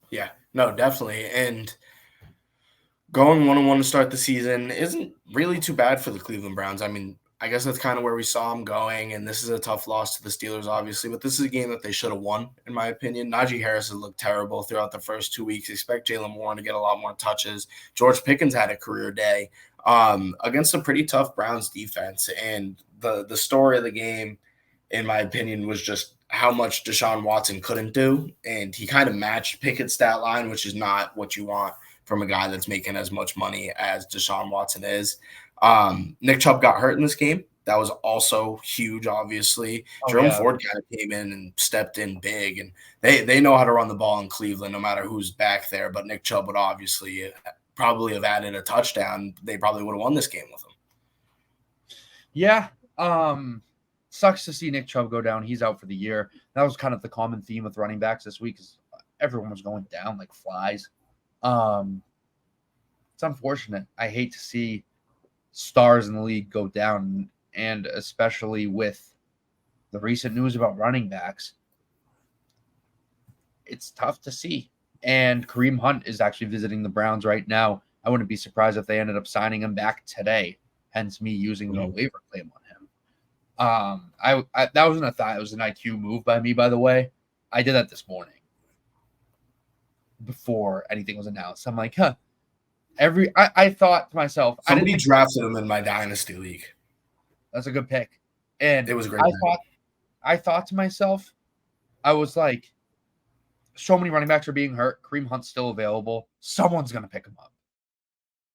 Yeah, no, definitely. And going 1-1 to start the season isn't really too bad for the Cleveland Browns. I mean, I guess that's kind of where we saw them going, and this is a tough loss to the Steelers, obviously, but this is a game that they should have won, in my opinion. Najee Harris has looked terrible throughout the first 2 weeks. Expect Jaylen Warren to get a lot more touches. George Pickens had a career day against a pretty tough Browns defense, and the story of the game, in my opinion, was just how much Deshaun Watson couldn't do, and he kind of matched Pickett's stat line, which is not what you want from a guy that's making as much money as Deshaun Watson is. Nick Chubb got hurt in this game. That was also huge, obviously. Jerome Ford kind of came in and stepped in big, and they know how to run the ball in Cleveland no matter who's back there, but Nick Chubb would obviously probably have added a touchdown. They probably would have won this game with him. Yeah. Sucks to see Nick Chubb go down. He's out for the year. That was kind of the common theme with running backs this week, is everyone was going down like flies. It's unfortunate. I hate to see stars in the league go down, and especially with the recent news about running backs, it's tough to see. And Kareem Hunt is actually visiting the Browns right now. I wouldn't be surprised if they ended up signing him back today, hence me using the waiver claim on him. That wasn't a thought. It was an IQ move by me, by the way. I did that this morning before anything was announced. I'm like, I thought to myself, somebody drafted him in my dynasty league. That's a good pick. And it was great. I thought to myself, I was like, so many running backs are being hurt. Kareem Hunt's still available. Someone's going to pick him up.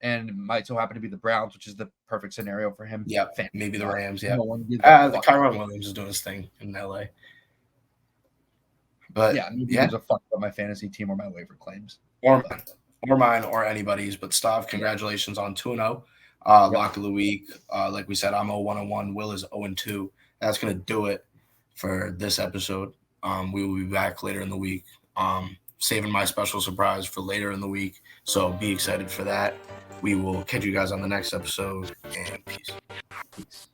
And it might so happen to be the Browns, which is the perfect scenario for him. Yeah, maybe the Rams. Yeah, the Kyron Williams is doing his thing in LA. But maybe there's a fuck about my fantasy team or my waiver claims, or mine, or anybody's. But Stav, congratulations on 2-0. Lock of the week. Like we said, I'm 0-1-1. Will is 0-2. That's gonna do it for this episode. We will be back later in the week. Saving my special surprise for later in the week. So be excited for that. We will catch you guys on the next episode, and peace.